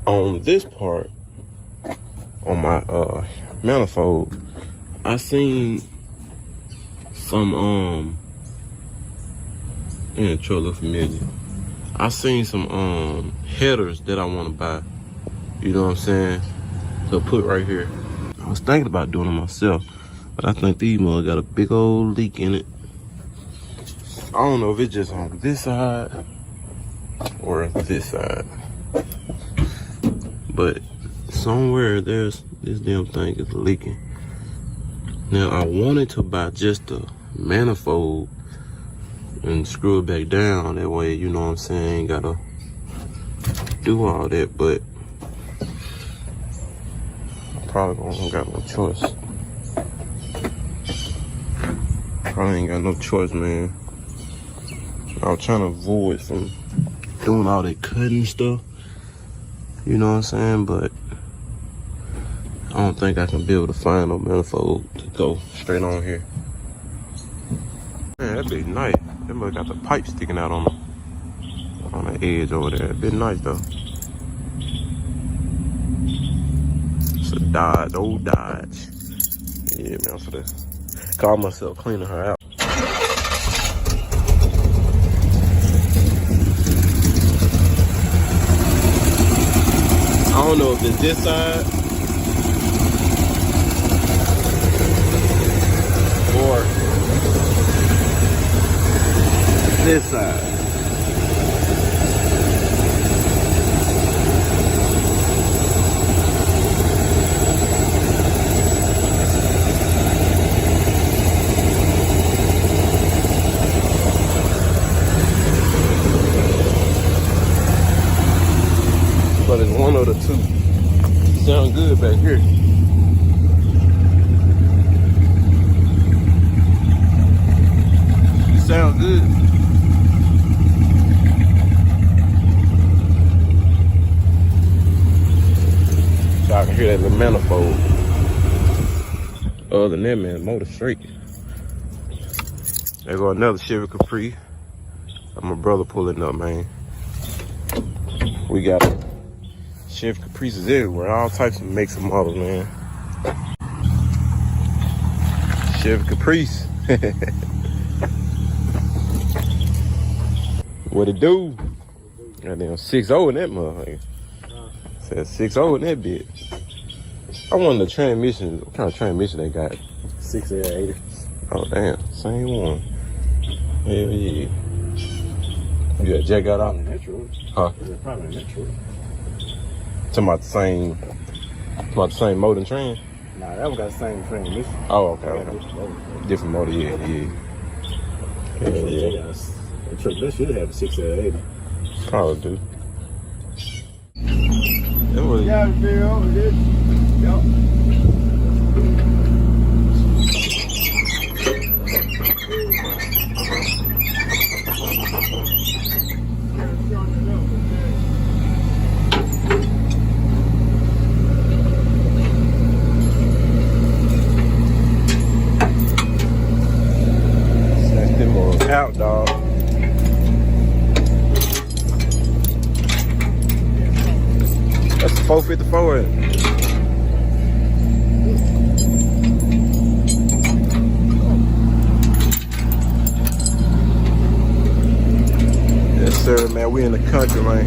on this part, on my manifold, I seen some and the truck look familiar. I seen some headers that I want to buy. You know what I'm saying? To put right here. I was thinking about doing it myself, but I think these mugs got a big old leak in it. I don't know if it's just on this side or this side, but somewhere there's this damn thing is leaking. Now I wanted to buy just the manifold and screw it back down. That way, you know what I'm saying, ain't gotta do all that, but I probably ain't got no choice. Probably ain't got no choice, man. I was trying to avoid from doing all that cutting stuff, you know what I'm saying, but I don't think I can be able to find no manifold to go straight on here. Man, that'd be nice. That must got the pipe sticking out on the edge over there. It'd be nice though. It's a Dodge, old Dodge. Yeah, man, I'm for this. Call myself cleaning her out. I don't know if it's this side or this side. But it's one of the two. Sound good back here. You sound good. So I can hear that little manifold. Other than that, man, motor straight. There go another Chevy Capri. My brother pulling up, man. We got Chevy Caprices everywhere, all types of makes and models, man. Chevy Caprice. What it do? Goddamn 6.0 in that motherfucker. Said 6.0 in that bit. I wanted the transmission. What kind of transmission they got? 680. Oh damn, same one. Hell yeah. You got jack out on Natural. Huh? Yeah, probably natural. Talking about the same motor and trans? Nah, that one got the same transmission. Oh, okay, Yeah, okay. different motor. Different motor, yeah. Yeah. The truck that should have a 680. Probably do. That was, Yeah, Bill. Yep. out, dog. That's a 454. Yes, sir, man. We in the country, man.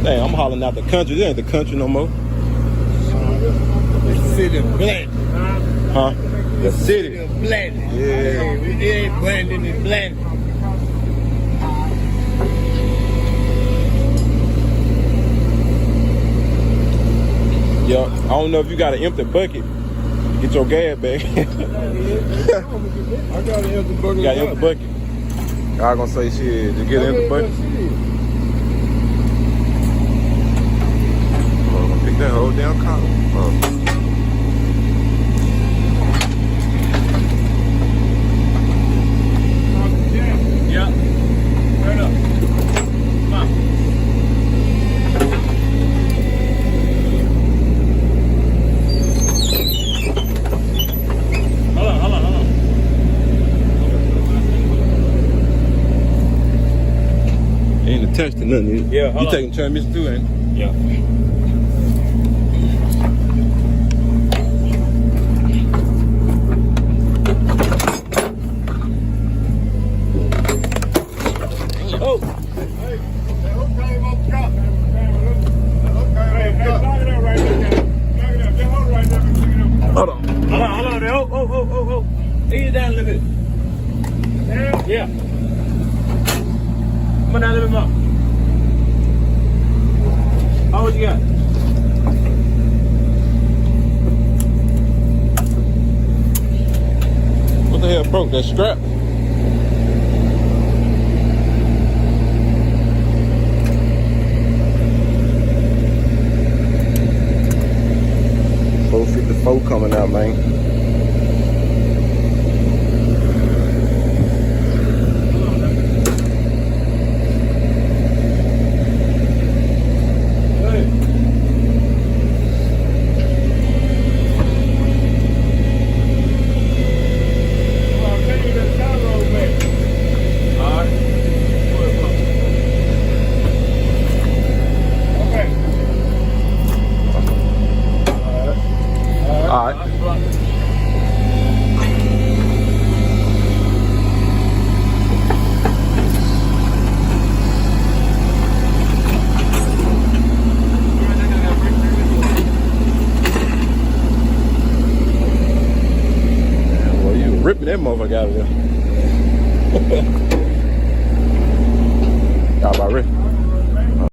Dang, I'm hollering out the country. This ain't the country no more. The city of blending. Huh? The city of blending. Yeah. It ain't blending, it's blending. Yo, I don't know if you got an empty bucket. Get your gas back. I got an empty bucket. You got an empty bucket. Y'all gonna say shit to get an empty bucket. I'm gonna pick that whole damn column. Yeah. Right up. Come on. Hold on. Ain't attached to nothing. Yeah, hold you on. taking transmission too, ain't you? Yeah. Ease it down a little bit. Down? Yeah. Come on down a little bit more. Oh, what you got? What the hell broke that strap? .454 coming out, man. Ripping that motherfucker out of there. Y'all about ready?